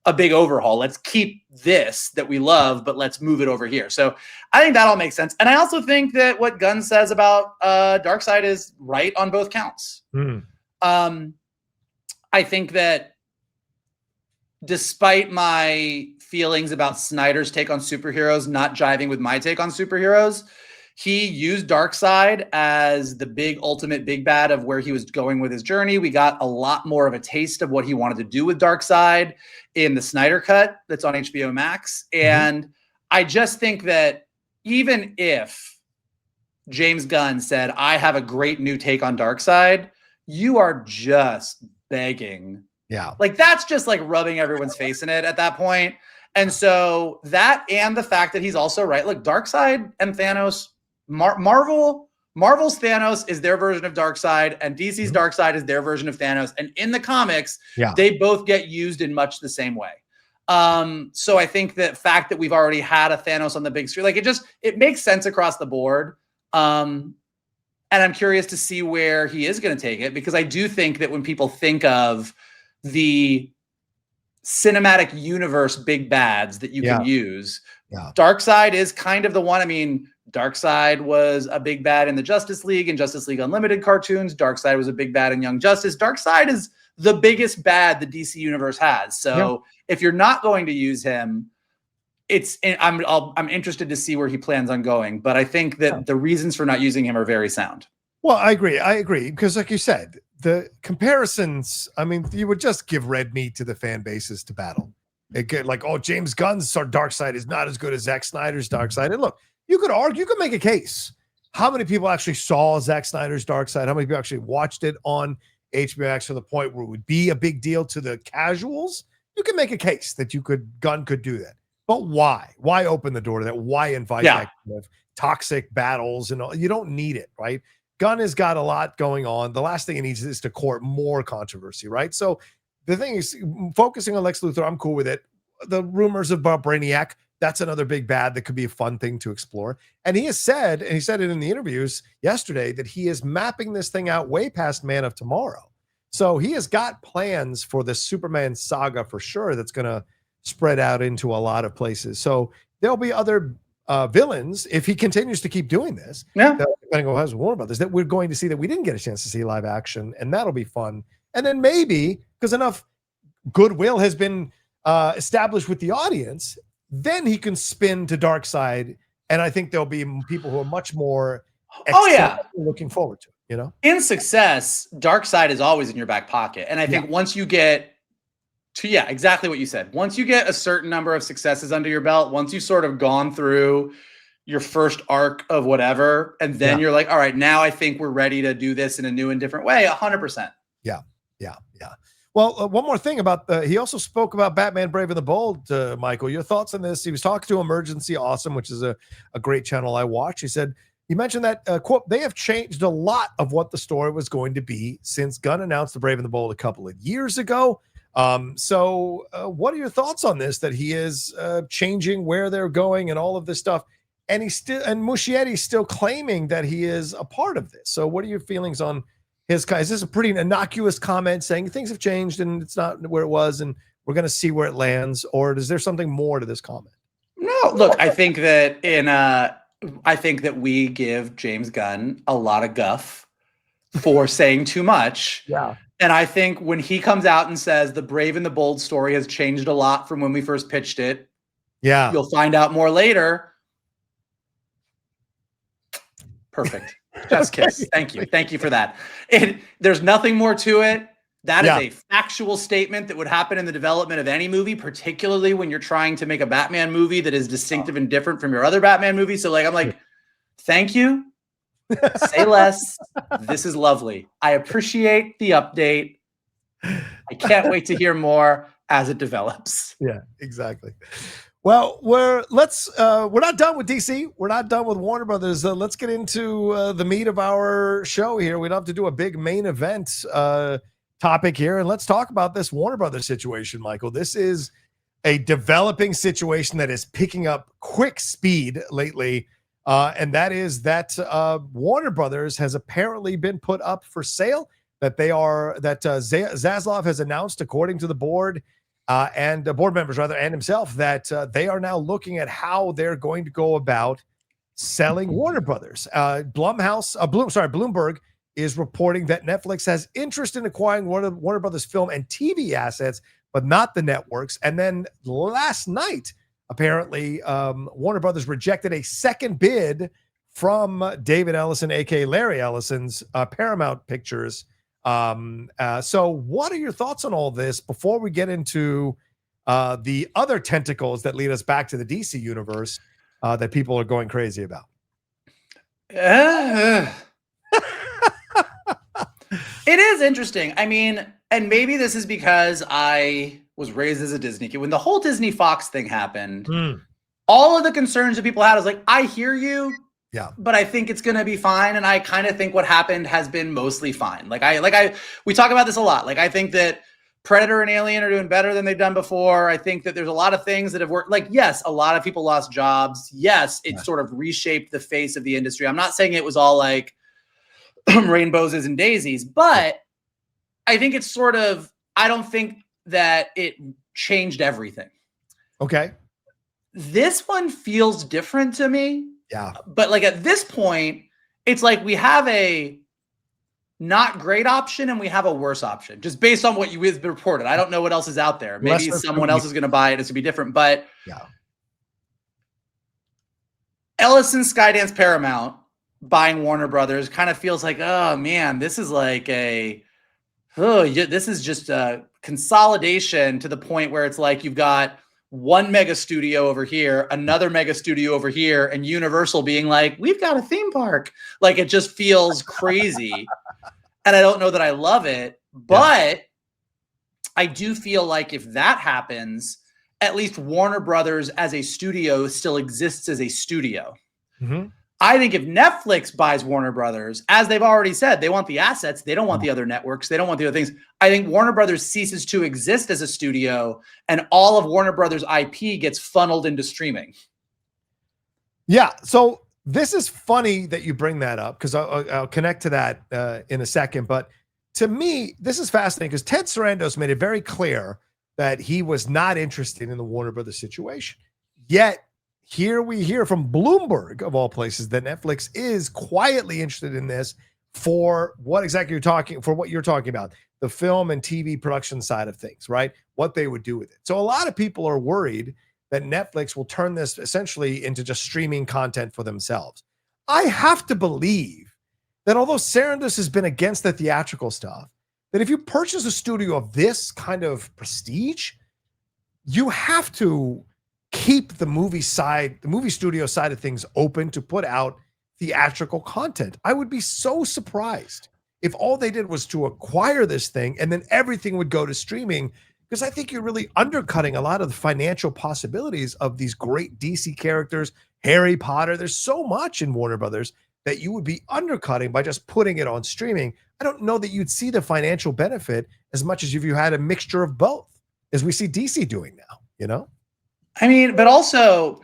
a big overhaul. Let's keep this that we love, but let's move it over here. So I think that all makes sense. And I also think that what Gunn says about Darkseid is right on both counts. I think that despite my feelings about Snyder's take on superheroes not jiving with my take on superheroes, he used Darkseid as the big ultimate big bad of where he was going with his journey. We got a lot more of a taste of what he wanted to do with Darkseid in the Snyder cut that's on HBO Max. And I just think that even if James Gunn said, I have a great new take on Darkseid, you are just begging. Like, that's just like rubbing everyone's face in it at that point. And so that, and the fact that he's also right. Look, Darkseid and Thanos, Marvel's Thanos is their version of Darkseid, and DC's Darkseid is their version of Thanos. And in the comics, they both get used in much the same way. So I think that fact that we've already had a Thanos on the big screen, like, it makes sense across the board. And I'm curious to see where he is going to take it, because I do think that when people think of the cinematic universe big bads that you can use, Darkseid is kind of the one. I mean, Darkseid was a big bad in the Justice League and Justice League Unlimited cartoons. Darkseid was a big bad in Young Justice. Darkseid is the biggest bad the DC universe has. So if you're not going to use him, I'm interested to see where he plans on going. But I think that the reasons for not using him are very sound. Well, I agree. Because like you said, the comparisons, I mean, you would just give red meat to the fan bases to battle. Like, oh, James Gunn's Darkseid is not as good as Zack Snyder's Darkseid. And look, you could argue, you could make a case how many people actually saw Zack Snyder's Darkseid? How many people actually watched it on HBO Max to the point where it would be a big deal to the casuals? You can make a case that Gunn could do that. But why? Why open the door to that? Why invite that kind of toxic battles and all? You don't need it, right? Gunn has got a lot going on. The last thing he needs is to court more controversy, right? So the thing is, focusing on Lex Luthor, I'm cool with it. The rumors about Brainiac, that's another big bad that could be a fun thing to explore. And he has said, and he said it in the interviews yesterday, that he is mapping this thing out way past Man of Tomorrow. So he has got plans for the Superman saga for sure that's going to spread out into a lot of places. So there'll be other villains if he continues to keep doing this. Yeah. Depending on how Warner Brothers, that we're going to see that we didn't get a chance to see live action, and that'll be fun. And then maybe, because enough goodwill has been established with the audience, then he can spin to Darkseid, and I think there'll be people who are much more looking forward to it, you know? In success, Darkseid is always in your back pocket. And I think once you get to, exactly what you said. Once you get a certain number of successes under your belt, once you've sort of gone through your first arc of whatever, and then you're like, all right, now I think we're ready to do this in a new and different way, 100%. Yeah. Well, one more thing about he also spoke about Batman Brave and the Bold, Michael. Your thoughts on this? He was talking to Emergency Awesome, which is a great channel I watch. He mentioned that, quote, they have changed a lot of what the story was going to be since Gunn announced the Brave and the Bold a couple of years ago. So what are your thoughts on this, that he is changing where they're going and all of this stuff? And Muschietti's still claiming that he is a part of this. So what are your feelings on his guy? Is this a pretty innocuous comment saying things have changed and it's not where it was and we're going to see where it lands? Or is there something more to this comment? No, look, I think that I think that we give James Gunn a lot of guff for saying too much. Yeah. And I think when he comes out and says the Brave and the Bold story has changed a lot from when we first pitched it. Yeah. You'll find out more later. Perfect. Just kiss. Thank you. Thank you for that. There's nothing more to it. That is a factual statement that would happen in the development of any movie, particularly when you're trying to make a Batman movie that is distinctive and different from your other Batman movies. So I'm like, thank you. Say less. This is lovely. I appreciate the update. I can't wait to hear more as it develops. Yeah, exactly. Well, we're not done with DC. We're not done with Warner Brothers. Let's get into the meat of our show here. We don't have to do a big main event topic here, and let's talk about this Warner Brothers situation, Michael. This is a developing situation that is picking up quick speed lately, and that is that Warner Brothers has apparently been put up for sale. Zaslav has announced, according to the board. And board members, rather, and himself, that they are now looking at how they're going to go about selling Warner Brothers. Bloomberg is reporting that Netflix has interest in acquiring Warner Brothers film and TV assets, but not the networks. And then last night, apparently, Warner Brothers rejected a second bid from David Ellison, aka Larry Ellison's Paramount Pictures. So what are your thoughts on all this before we get into the other tentacles that lead us back to the DC universe that people are going crazy about? It is interesting. I mean, and maybe this is because I was raised as a Disney kid. When the whole Disney Fox thing happened, all of the concerns that people had, I was like, I hear you. Yeah, but I think it's gonna be fine, and I kind of think what happened has been mostly fine. We talk about this a lot. I think that Predator and Alien are doing better than they've done before. I think that there's a lot of things that have worked. Yes, a lot of people lost jobs. Yes, it sort of reshaped the face of the industry. I'm not saying it was all like rainbows and daisies, but I think it's sort of. I don't think that it changed everything. Okay, this one feels different to me. Yeah. But at this point, it's like we have a not great option and we have a worse option just based on what you have reported. I don't know what else is out there. Maybe someone else is going to buy it. It's going to be different. But Ellison, Skydance, Paramount buying Warner Brothers kind of feels like, oh man, this is like this is just a consolidation to the point where it's like you've got one mega studio over here, another mega studio over here, and Universal being like, we've got a theme park. Like, it just feels crazy. And I don't know that I love it, but I do feel like if that happens, at least Warner Brothers as a studio still exists as a studio. Mm-hmm. I think if Netflix buys Warner Brothers, as they've already said, they want the assets. They don't want the other networks. They don't want the other things. I think Warner Brothers ceases to exist as a studio, and all of Warner Brothers IP gets funneled into streaming. Yeah. So this is funny that you bring that up, because I'll connect to that in a second. But to me, this is fascinating because Ted Sarandos made it very clear that he was not interested in the Warner Brothers situation. Yet here we hear from Bloomberg, of all places, that Netflix is quietly interested in this for what exactly you're talking about, the film and TV production side of things, right? What they would do with it. So a lot of people are worried that Netflix will turn this essentially into just streaming content for themselves. I have to believe that although Sarandos has been against the theatrical stuff, that if you purchase a studio of this kind of prestige, you have to keep the movie studio side of things open to put out theatrical content. I would be so surprised if all they did was to acquire this thing and then everything would go to streaming, because I think you're really undercutting a lot of the financial possibilities of these great DC characters, Harry Potter. There's so much in Warner Brothers that you would be undercutting by just putting it on streaming. I don't know that you'd see the financial benefit as much as if you had a mixture of both, as we see DC doing now, you know? I mean, but also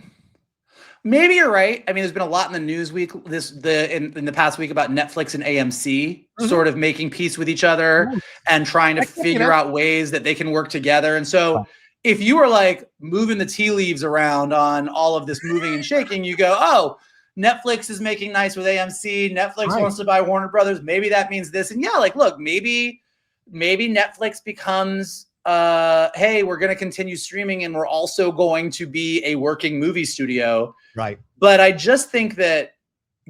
maybe you're right. I mean, there's been a lot in the news week in the past week about Netflix and AMC sort of making peace with each other and trying to figure out ways that they can work together. And so if you were like moving the tea leaves around on all of this moving and shaking, you go, oh, Netflix is making nice with AMC. Netflix wants to buy Warner Brothers. Maybe that means this. And yeah, like, look, maybe Netflix becomes, hey, we're going to continue streaming and we're also going to be a working movie studio. Right. But I just think that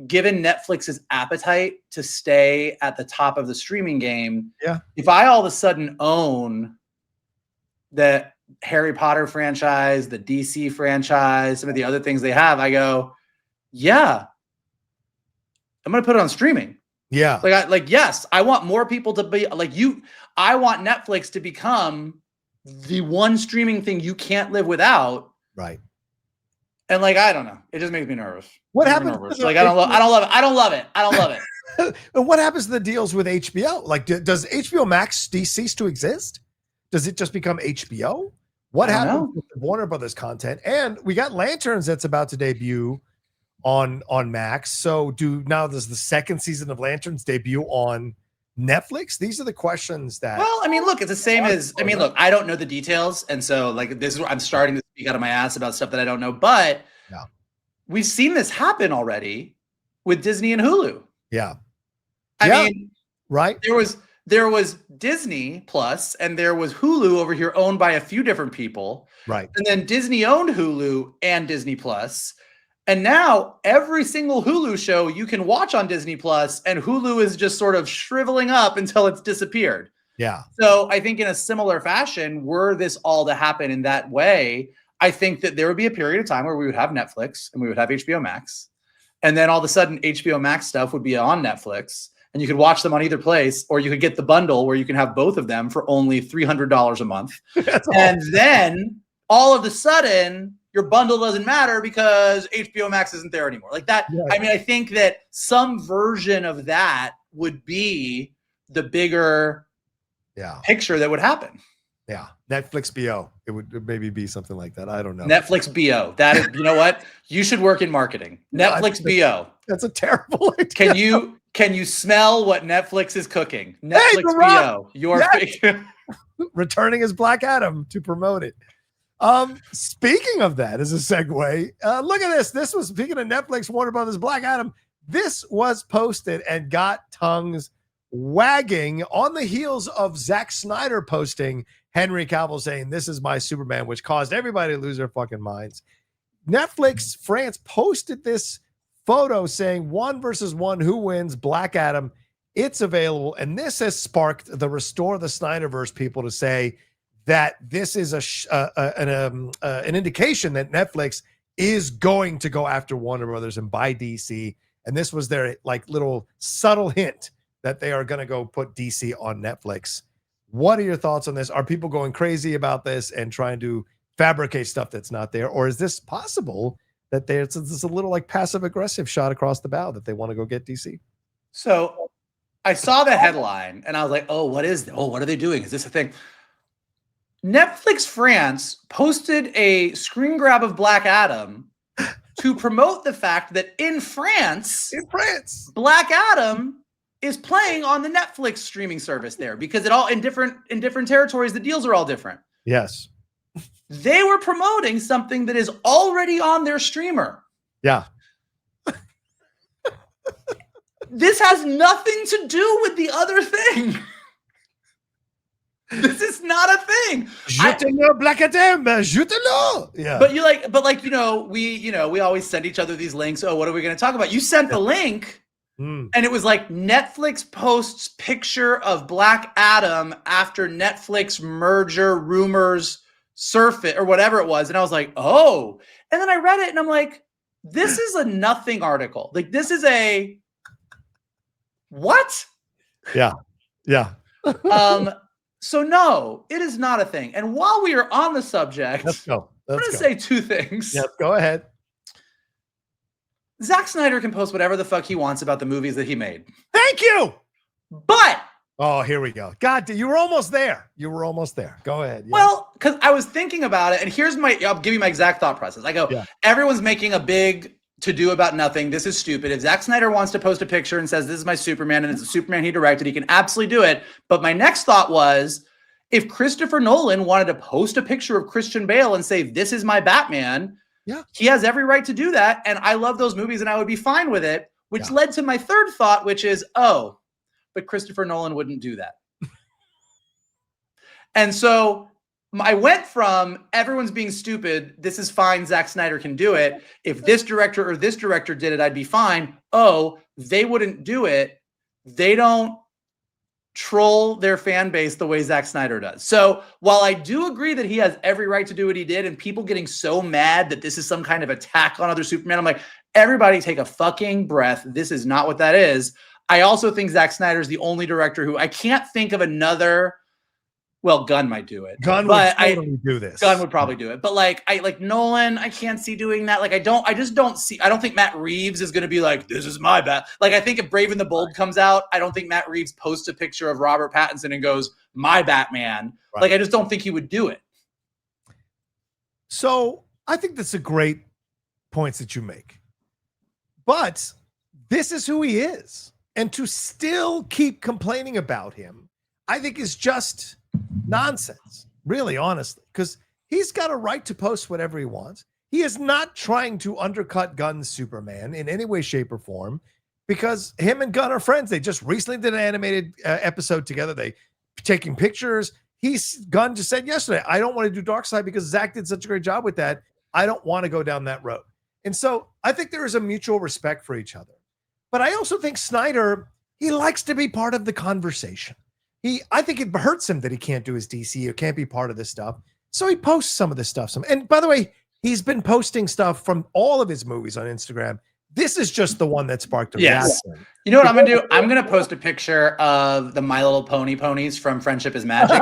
given Netflix's appetite to stay at the top of the streaming game, if I all of a sudden own the Harry Potter franchise, the DC franchise, some of the other things they have, I go, yeah, I'm going to put it on streaming. Yeah. Yes, I want more people to be like you. I want Netflix to become the one streaming thing you can't live without. Right. And like, I don't know. It just makes me nervous. What happens? Like, I don't love it. I don't love it. And what happens to the deals with HBO? Like, does HBO Max cease to exist? Does it just become HBO? What happens with the Warner Brothers content? And we got Lanterns that's about to debut on Max. So does the second season of Lanterns debut on Netflix? These are the questions that. Well, I mean, look, it's the same as. I mean, look, I don't know the details, and so like this is where I'm starting to speak out of my ass about stuff that I don't know. But we've seen this happen already with Disney and Hulu. Yeah, I mean, right. There was Disney Plus, and there was Hulu over here owned by a few different people. Right, and then Disney owned Hulu and Disney Plus. And now every single Hulu show you can watch on Disney Plus, and Hulu is just sort of shriveling up until it's disappeared. Yeah. So I think in a similar fashion, were this all to happen in that way, I think that there would be a period of time where we would have Netflix and we would have HBO Max. And then all of a sudden HBO Max stuff would be on Netflix and you could watch them on either place, or you could get the bundle where you can have both of them for only $300 a month. And then all of a sudden your bundle doesn't matter because HBO Max isn't there anymore. Like that. Yeah. I mean, I think that some version of that would be the bigger picture that would happen. Yeah. Netflix BO. It would maybe be something like that. I don't know. Netflix BO. That is, you know what? You should work in marketing. Netflix BO. That's a terrible idea. Can you smell what Netflix is cooking? Netflix BO. Your returning as Black Adam to promote it. Speaking of that, as a segue, look at this. This was, speaking of Netflix, Warner Brothers, Black Adam. This was posted and got tongues wagging on the heels of Zack Snyder posting Henry Cavill saying, "This is my Superman," which caused everybody to lose their fucking minds. Netflix France posted this photo saying 1 versus 1, who wins? Black Adam. It's available. And this has sparked the Restore the Snyderverse people to say, that this is an indication that Netflix is going to go after Warner Brothers and buy DC. And this was their like little subtle hint that they are going to go put DC on Netflix. What are your thoughts on this? Are people going crazy about this and trying to fabricate stuff that's not there? Or is this possible that there's a little like passive aggressive shot across the bow that they want to go get DC? So I saw the headline and I was like, oh, what are they doing? Is this a thing? Netflix France posted a screen grab of Black Adam to promote the fact that in France, Black Adam is playing on the Netflix streaming service there, because it all in different territories, the deals are all different. Yes. They were promoting something that is already on their streamer. Yeah. This has nothing to do with the other thing. This is not a thing. Black Adam, yeah. But we always send each other these links. Oh, what are we going to talk about? You sent the link, and it was like Netflix posts picture of Black Adam after Netflix merger rumors surface or whatever it was, and I was like, oh. And then I read it, and I'm like, this is a nothing article. Like, this is a what? Yeah. So no, it is not a thing. And while we are on the subject, I'm going to say two things. Yep, go ahead. Zack Snyder can post whatever the fuck he wants about the movies that he made. Thank you. But here we go. God, you were almost there. Go ahead. Yeah. Well, because I was thinking about it, and I'll give you my exact thought process. I go, everyone's making a big to-do about nothing. This is stupid. If Zack Snyder wants to post a picture and says, this is my Superman, and it's a Superman he directed, he can absolutely do it. But my next thought was, if Christopher Nolan wanted to post a picture of Christian Bale and say, this is my Batman, he has every right to do that. And I love those movies and I would be fine with it, which led to my third thought, which is, but Christopher Nolan wouldn't do that. And so I went from everyone's being stupid, this is fine, Zack Snyder can do it. If this director or this director did it, I'd be fine. Oh, they wouldn't do it. They don't troll their fan base the way Zack Snyder does. So while I do agree that he has every right to do what he did, and people getting so mad that this is some kind of attack on other Superman, I'm like, everybody take a fucking breath. This is not what that is. I also think Zack Snyder is the only director who I can't think of another. Well, Gunn might do it. Gunn would totally do this. Gunn would probably do it. But like Nolan, I can't see doing that. I don't think Matt Reeves is going to be like, this is my bat. Like, I think if Brave and the Bold comes out, I don't think Matt Reeves posts a picture of Robert Pattinson and goes, my Batman. Right. Like, I just don't think he would do it. So I think that's a great points that you make. But this is who he is. And to still keep complaining about him, I think is just nonsense, really, honestly, because he's got a right to post whatever he wants. He is not trying to undercut Gunn's Superman in any way, shape, or form, because him and Gunn are friends. They just recently did an animated episode together. They taking pictures. Gunn just said yesterday, I don't want to do Darkseid because Zack did such a great job with that. I don't want to go down that road. And so I think there is a mutual respect for each other. But I also think Snyder, he likes to be part of the conversation. I think it hurts him that he can't do his DC or can't be part of this stuff. So he posts some of this stuff. And by the way, he's been posting stuff from all of his movies on Instagram. This is just the one that sparked a reaction. You know what I'm going to do? I'm going to post a picture of the My Little Pony ponies from Friendship is Magic.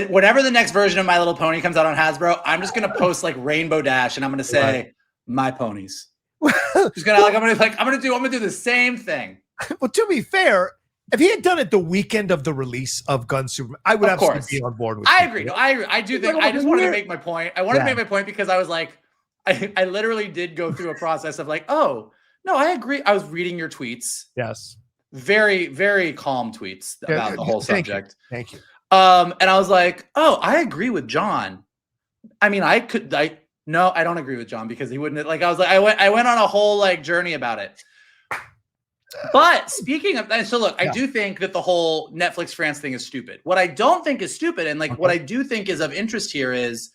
Whenever the next version of My Little Pony comes out on Hasbro, I'm just going to post like Rainbow Dash, and I'm going to say, my ponies. I'm going to do the same thing. Well, to be fair, if he had done it the weekend of the release of Gunn Superman, I would absolutely be on board with it. I agree. No, I agree. I do think I just wanted to make my point. I wanted to make my point because I was like, I literally did go through a process of like, oh, no, I agree. I was reading your tweets. Yes. Very, very calm tweets about the whole subject. Thank you. And I was like, oh, I agree with John. I mean, no, I don't agree with John because he wouldn't I went on a whole like journey about it. But speaking of that, so look, I do think that the whole Netflix France thing is stupid. What I don't think is stupid, and what I do think is of interest here is,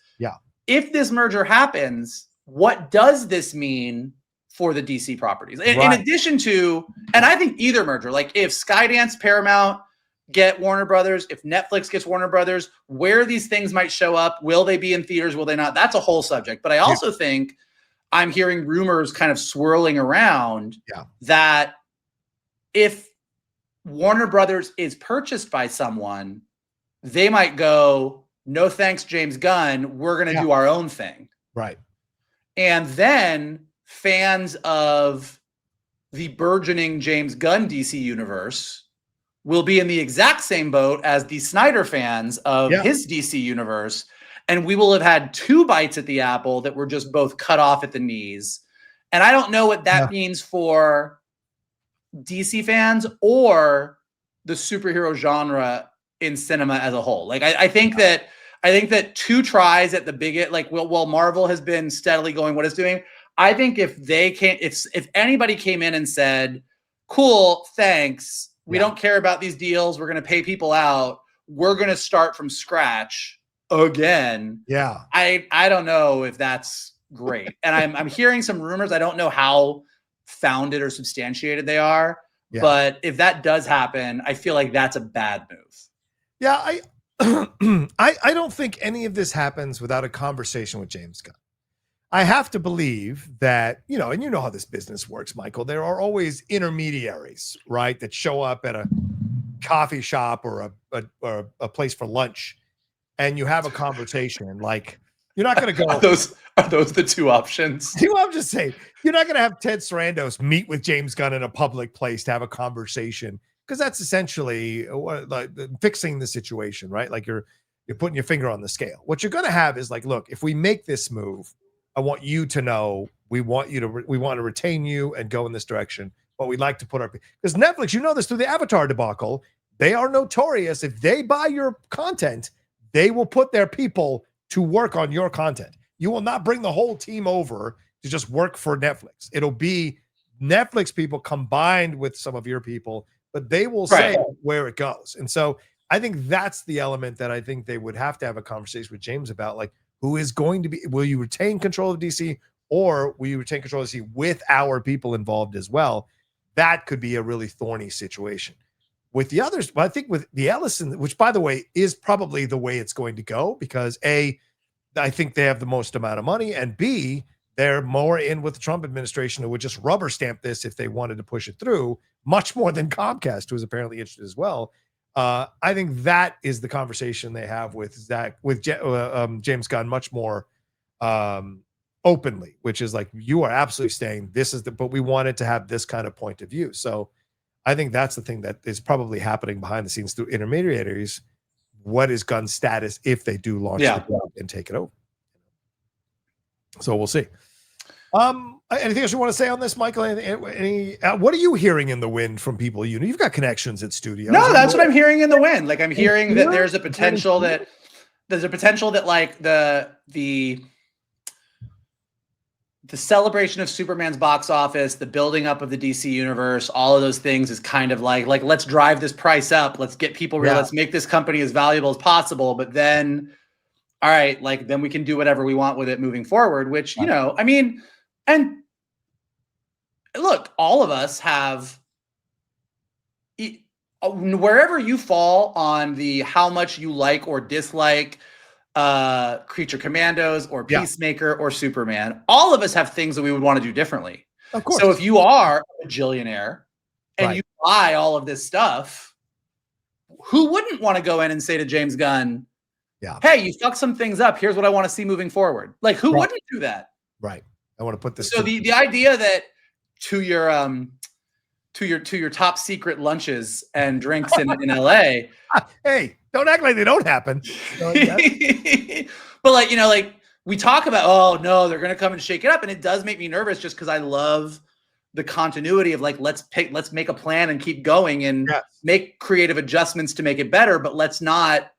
if this merger happens, what does this mean for the DC properties? In addition to, and I think either merger, like if Skydance, Paramount get Warner Brothers, if Netflix gets Warner Brothers, where these things might show up. Will they be in theaters? Will they not? That's a whole subject. But I also think I'm hearing rumors kind of swirling around that if Warner Brothers is purchased by someone, they might go, no thanks, James Gunn. We're going to do our own thing. Right. And then fans of the burgeoning James Gunn DC universe will be in the exact same boat as the Snyder fans of his DC universe. And we will have had two bites at the apple that were just both cut off at the knees. And I don't know what that means for DC fans or the superhero genre in cinema as a whole. Like, I think that two tries at the biggest, like, while Marvel has been steadily going what it's doing, I think if anybody came in and said, cool, thanks, we don't care about these deals, we're going to pay people out, we're going to start from scratch again. Yeah. I don't know if that's great. And I'm hearing some rumors. I don't know how founded or substantiated they are, but if that does happen, I feel like that's a bad move. Yeah, I don't think any of this happens without a conversation with James Gunn. I have to believe that, and you know how this business works, Michael. There are always intermediaries, right, that show up at a coffee shop or a place for lunch, and you have a conversation. Like, you're not going to go. Are those the two options? I'm just saying, you're not going to have Ted Sarandos meet with James Gunn in a public place to have a conversation, because that's essentially like fixing the situation, right? Like you're putting your finger on the scale. What you're going to have is like, look, if we make this move, I want you to know we want to retain you and go in this direction, but we'd like to put our, because Netflix, you know this through the Avatar debacle, they are notorious. If they buy your content, they will put their people to work on your content. You will not bring the whole team over to just work for Netflix. It'll be Netflix people combined with some of your people, but they will say where it goes. And so I think that's the element that I think they would have to have a conversation with James about, like, who is going to be, will you retain control of DC, or will you retain control of DC with our people involved as well? That could be a really thorny situation. With the others, but I think with the Ellison, which by the way, is probably the way it's going to go, because A, I think they have the most amount of money, and B, they're more in with the Trump administration, who would just rubber stamp this if they wanted to push it through, much more than Comcast, who is apparently interested as well. I think that is the conversation they have with James Gunn much more openly, which is like, you are absolutely staying. But we wanted to have this kind of point of view. So I think that's the thing that is probably happening behind the scenes through intermediaries. What is Gunn's status if they do launch the job and take it over? So we'll see. Anything else you want to say on this, Michael? What are you hearing in the wind from people? You've got connections at studios. No, that's what I'm hearing in the wind. Like, I'm hearing that there's a potential that like the celebration of Superman's box office, the building up of the DC universe, all of those things is kind of like let's drive this price up. Let's get people real. Let's make this company as valuable as possible. But then, all right, like, then we can do whatever we want with it moving forward, which, I mean, and look, all of us have, wherever you fall on the how much you like or dislike Creature Commandos or Peacemaker or Superman, all of us have things that we would want to do differently. Of course. So if you are a bajillionaire and you buy all of this stuff, who wouldn't want to go in and say to James Gunn, hey, you fucked some things up, here's what I want to see moving forward? Like, who wouldn't do that? Right. I want to put this. So the idea that to your top secret lunches and drinks in LA. Hey, don't act like they don't happen. But like we talk about, oh no, they're gonna come and shake it up, and it does make me nervous just because I love the continuity of, like, let's make a plan and keep going and make creative adjustments to make it better, but let's not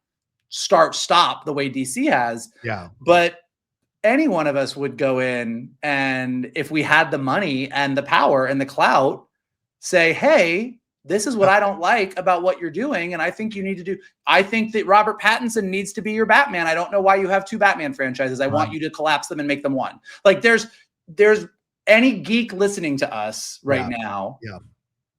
stop the way DC has. Yeah. But any one of us would go in, and if we had the money and the power and the clout, say, hey, this is what I don't like about what you're doing, and I think you need to do. I think that Robert Pattinson needs to be your Batman. I don't know why you have two Batman franchises. I want you to collapse them and make them one. Like, there's any geek listening to us right now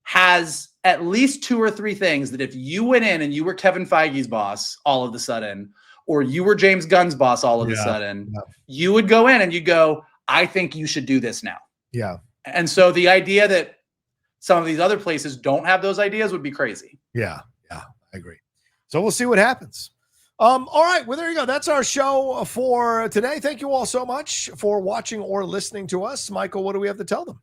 has at least 2 or 3 things that if you went in and you were Kevin Feige's boss all of a sudden, or you were James Gunn's boss all of a sudden, you would go in and you'd go, I think you should do this now. Yeah. And so the idea that some of these other places don't have those ideas would be crazy. Yeah. Yeah. I agree. So we'll see what happens. All right. Well, there you go. That's our show for today. Thank you all so much for watching or listening to us. Michael, what do we have to tell them?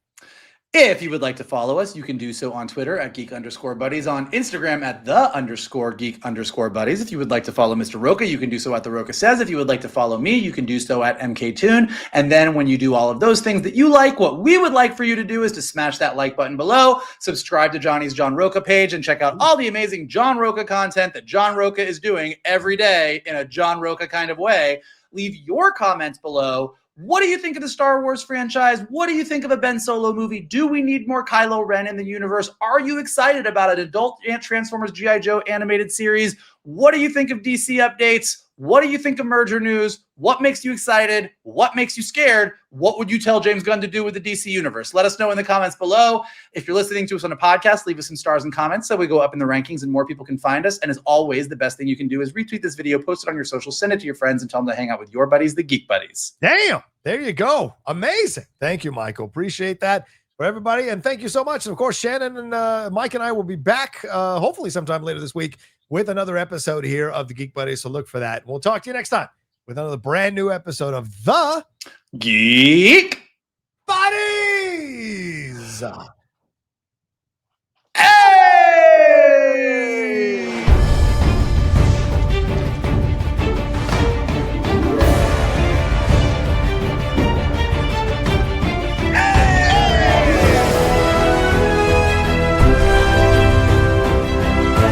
If you would like to follow us, you can do so on Twitter at geek_buddies, on Instagram at _geek_buddies. If you would like to follow Mr. Rocha, you can do so at The Rocha Says. If you would like to follow me, you can do so at MKToon. And then when you do all of those things that you like, what we would like for you to do is to smash that like button below, subscribe to Johnny's John Rocha page, and check out all the amazing John Rocha content that John Rocha is doing every day in a John Rocha kind of way. Leave your comments below. What do you think of the Star Wars franchise? What do you think of a Ben Solo movie? Do we need more Kylo Ren in the universe? Are you excited about an adult Transformers G.I. Joe animated series? What do you think of DC updates? What do you think of merger news? What makes you excited? What makes you scared? What would you tell James Gunn to do with the DC universe? Let us know in the comments below. If you're listening to us on a podcast, leave us some stars and comments so we go up in the rankings and more people can find us. And as always, the best thing you can do is retweet this video, post it on your social, send it to your friends, and tell them to hang out with your buddies, the Geek Buddies. Damn. There you go. Amazing. Thank you, Michael. Appreciate that for everybody. And thank you so much. And of course, Shannon and Mike and I will be back hopefully sometime later this week with another episode here of the Geek Buddies. So look for that. We'll talk to you next time with another brand new episode of the Geek